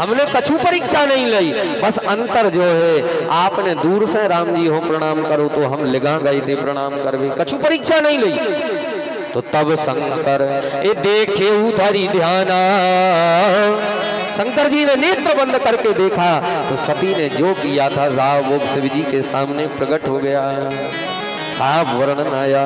हमने कछु परीक्षा नहीं ली, बस अंतर जो है आपने दूर से राम जी हो प्रणाम करो तो हम लिगा गए थे प्रणाम करवे, कछु परीक्षा नहीं ली। तो तब शंकर ए देखे उधरी ध्याना, शंकर जी ने नेत्र बंद करके देखा तो सती ने जो किया था साहब वो शिव जी के सामने प्रकट हो गया। साहब वर्णन आया,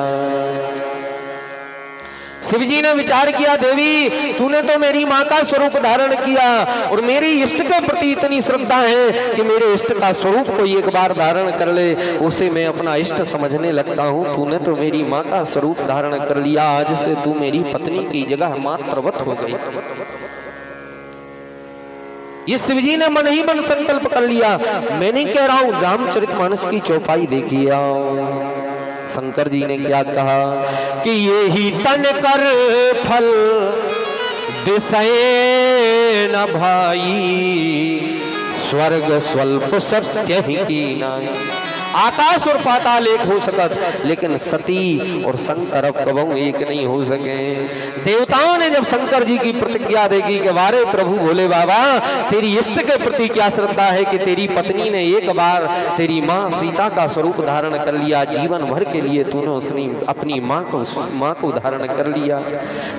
शिव जी ने विचार किया, देवी तूने तो मेरी माँ का स्वरूप धारण किया और मेरी इष्ट के प्रति इतनी श्रद्धा है कि मेरे इष्ट का स्वरूप कोई एक बार धारण कर ले उसे मैं अपना इष्ट समझने लगता हूँ। तूने तो मेरी माँ का स्वरूप धारण कर लिया, आज से तू मेरी पत्नी की जगह मात्रवत हो गई। ये शिव जी ने मन ही मन संकल्प कर लिया। मैं नहीं कह रहा हूं, रामचरितमानस की चौपाई देखिए। शंकर जी ने क्या कहा कि ये ही तन कर फल दिशे न भाई, स्वर्ग स्वल्प सत्य ही कीना। आकाश और पाताल एक हो सकत, लेकिन सती और शंकर अब कबहू एक नहीं हो सके। देवताओं ने जब शंकर जी की प्रतिज्ञा देखी कि वारे प्रभु भोले बाबा तेरी इष्ट के प्रति क्या श्रद्धा है कि तेरी पत्नी ने एक बार तेरी माँ सीता का स्वरूप धारण कर लिया, जीवन भर के लिए तूने उसने अपनी माँ को धारण कर लिया।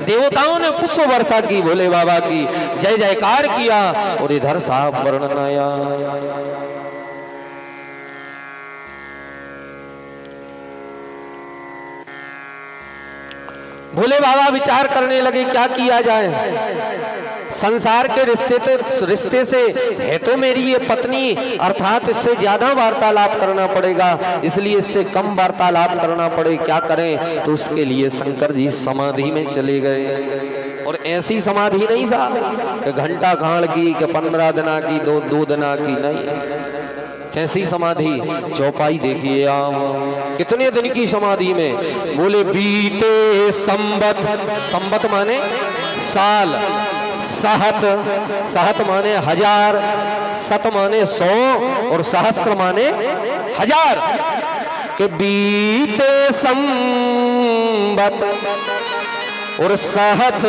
देवताओं ने पुष्प वर्षा की, भोले बाबा की जय जयकार किया। और इधर साहब वर्णन आया, भोले बाबा विचार करने लगे क्या किया जाए। संसार के रिश्ते से है तो मेरी ये पत्नी, अर्थात इससे ज्यादा वार्तालाप करना पड़ेगा, इसलिए इससे कम वार्तालाप करना पड़े, क्या करें। तो उसके लिए शंकर जी समाधि में चले गए। और ऐसी समाधि नहीं साहब कि घंटा घाड़ की, कि 15 दिना की, दो दिना की, नहीं। कैसी समाधि, चौपाई देखिए आप। कितने दिन की समाधि में, बोले बीते संवत, संवत माने साल, सहत, सहत माने 1000, शत माने 100 और सहस्त्र माने 1000, के बीते संवत और सहत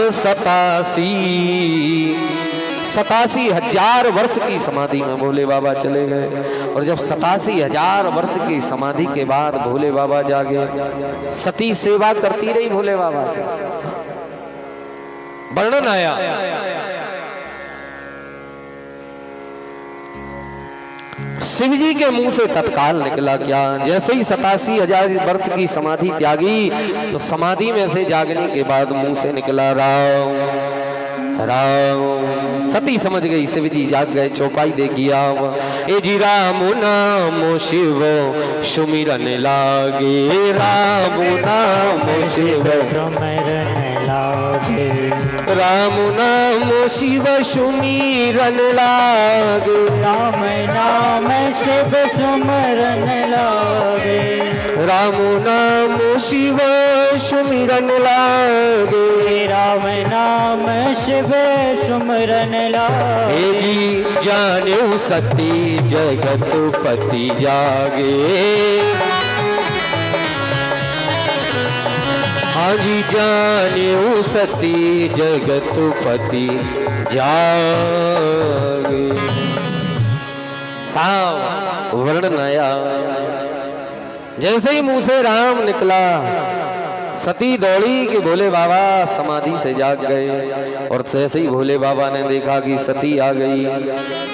87,000 वर्ष की समाधि में भोले बाबा चले गए। और जब 87,000 वर्ष की समाधि के बाद भोले बाबा जागे, सती सेवा करती रही भोले बाबा की। वर्णन आया, शिव जी के मुंह से तत्काल निकला क्या, जैसे ही 87,000 वर्ष की समाधि त्यागी तो समाधि में से जागने के बाद मुंह से निकला राम राम। सती समझ गई, शिव जी जाग गए। चौपाई देखिए ए जी, राम नाम शिव सुमिरन लागे, राम नाम शिव सुमिरन लागे, राम नाम शिव सुमिरन लागे, राम नाम शिव सुमिरन लागे, राम नाम शिव सुमिरन लागे, राम नाम शिव सुमिरन लागे। जी जाने सती जगत पति जागे, हाँ जी जाने सती जगत पति जागे। साहब वर्णन आया, जैसे ही मुंह से राम निकला सती दौड़ी कि भोले बाबा समाधि से जाग गए। और जैसे ही भोले बाबा ने देखा कि सती आ गई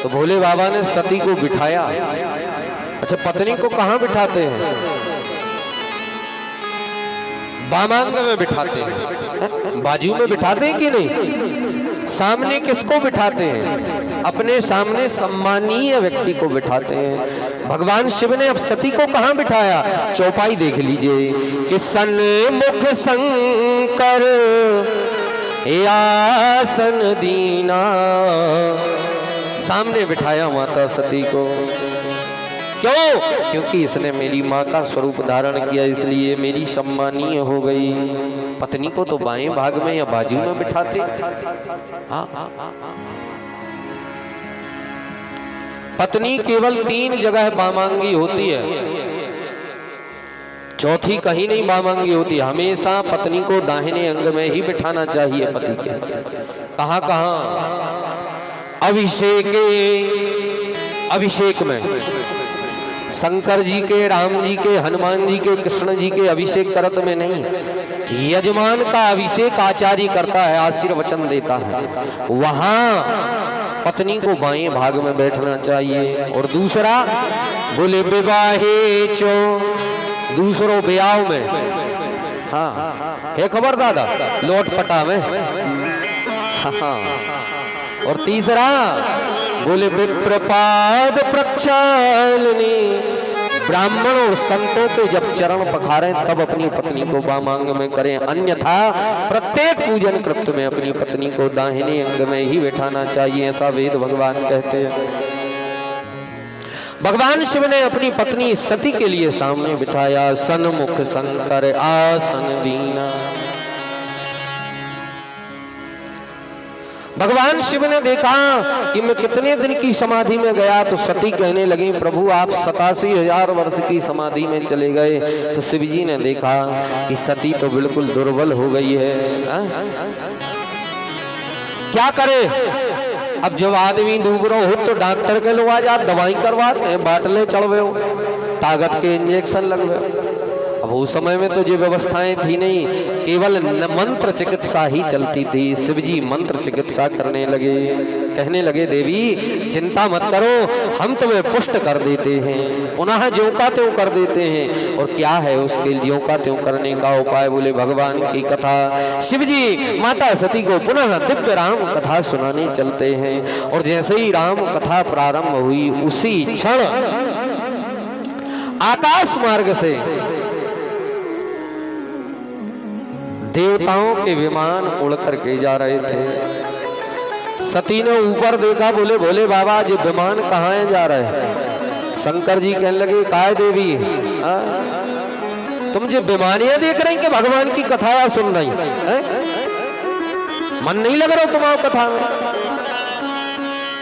तो भोले बाबा ने सती को बिठाया। अच्छा, पत्नी को कहाँ बिठाते हैं? बामांग में बिठाते हैं, बाजू में बिठाते हैं कि नहीं? सामने किसको बिठाते हैं? अपने सामने सम्मानीय व्यक्ति को बिठाते हैं। भगवान शिव ने अब सती को कहाँ बिठाया? चौपाई देख लीजिए कि सन्मुख शंकर आसन दीना, सामने बिठाया माता सती को। क्यों? क्योंकि इसने मेरी माँ का स्वरूप धारण किया, इसलिए मेरी सम्मानीय हो गई। पत्नी को तो बाएं भाग में या बाजू में बिठाते। पत्नी केवल 3 जगह बामांगी होती है, चौथी कहीं नहीं बामांगी होती। हमेशा पत्नी को दाहिने अंग में ही बिठाना चाहिए पति के। कहाँ कहाँ? अभिषेक में शंकर जी के, राम जी के, हनुमान जी के, कृष्ण जी के अभिषेक करत में नहीं, यजमान का अभिषेक आचार्य करता है, आशीर्वचन देता है। वहां पत्नी को बाएं भाग में बैठना चाहिए। और दूसरा बोले विवाहे चो, दूसरों ब्याह में, हाँ है खबर दादा, लोट पटा में, हाँ। और तीसरा बोले विप्रपाद प्रक्षालनी, ब्राह्मण और संतों के जब चरण पखारें तब अपनी पत्नी को वामांग में करें, अन्यथा प्रत्येक पूजन कृत्य में अपनी पत्नी को दाहिने अंग में ही बैठाना चाहिए, ऐसा वेद भगवान कहते हैं। भगवान शिव ने अपनी पत्नी सती के लिए सामने बिठाया, सन्मुख शंकर आसन बीना। भगवान शिव ने देखा कि मैं कितने दिन की समाधि में गया, तो सती कहने लगी प्रभु आप 87,000 वर्ष की समाधि में चले गए। तो शिव जी ने देखा कि सती तो बिल्कुल दुर्बल हो गई है, क्या करे। अब जब आदमी डूब रहा हो तो डॉक्टर के लो आज दवाई करवाते हैं, बाटले चढ़वे हो, ताकत के इंजेक्शन लगवे। अब उस समय में तो ये व्यवस्थाएं थी नहीं, केवल मंत्र चिकित्सा ही चलती थी। शिवजी मंत्र चिकित्सा करने लगे, कहने लगे देवी चिंता मत करो, हम तुम्हें पुष्ट कर देते हैं, पुनः ज्यों का त्यों कर देते हैं। और क्या है उसके ज्यों का त्यों करने का उपाय, बोले भगवान की कथा। शिवजी माता सती को पुनः दिव्य राम कथा सुनाने चलते हैं। और जैसे ही राम कथा प्रारंभ हुई उसी क्षण आकाश मार्ग से देवताओं के विमान उड़ करके जा रहे थे। सती ने ऊपर देखा, बोले भोले बाबा जी विमान कहाँ जा रहे हैं। शंकर जी कहने लगे काय देवी तुम जो विमानियां देख रही कि भगवान की कथा सुन रही है? मन नहीं लग रहा तुम्हारा कथा में?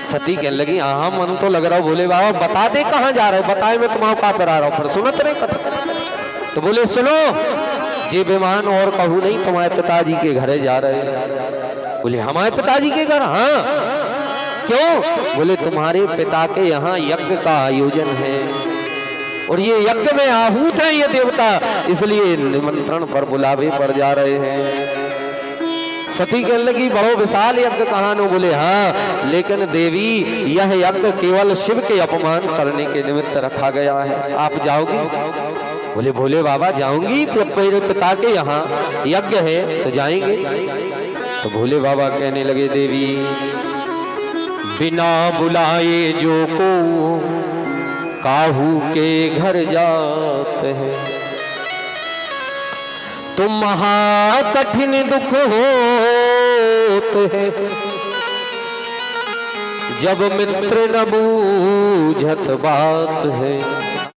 सती कहने लगी हाँ मन तो लग रहा हो। बोले बाबा बता दे कहाँ जा रहे, बताए मैं तुम्हारा कहा पर आ रहा हूँ, पर सुनत नहीं कथा। तो बोले सुनो ये विमान और कहूँ नहीं तुम्हारे पिताजी के घरे जा रहे हैं। बोले हमारे पिताजी के घर? हाँ क्यों? बोले तुम्हारे पिता के यहाँ यज्ञ का आयोजन है और ये यज्ञ में आहूत है ये देवता, इसलिए निमंत्रण पर बुलावे पर जा रहे हैं। सती कहने लगी बड़ो विशाल यज्ञ कहाँ नो? बोले हाँ लेकिन देवी यह यज्ञ केवल शिव के अपमान करने के निमित्त रखा गया है, आप जाओगी? बोले भोले बाबा जाऊंगी, मेरे पिता के यहाँ यज्ञ है तो जाएंगे। तो भोले बाबा कहने लगे देवी बिना बुलाए जो को काहू के घर जाते हैं, तो महा कठिन दुख होते हैं, जब मित्र न बूझत बात है।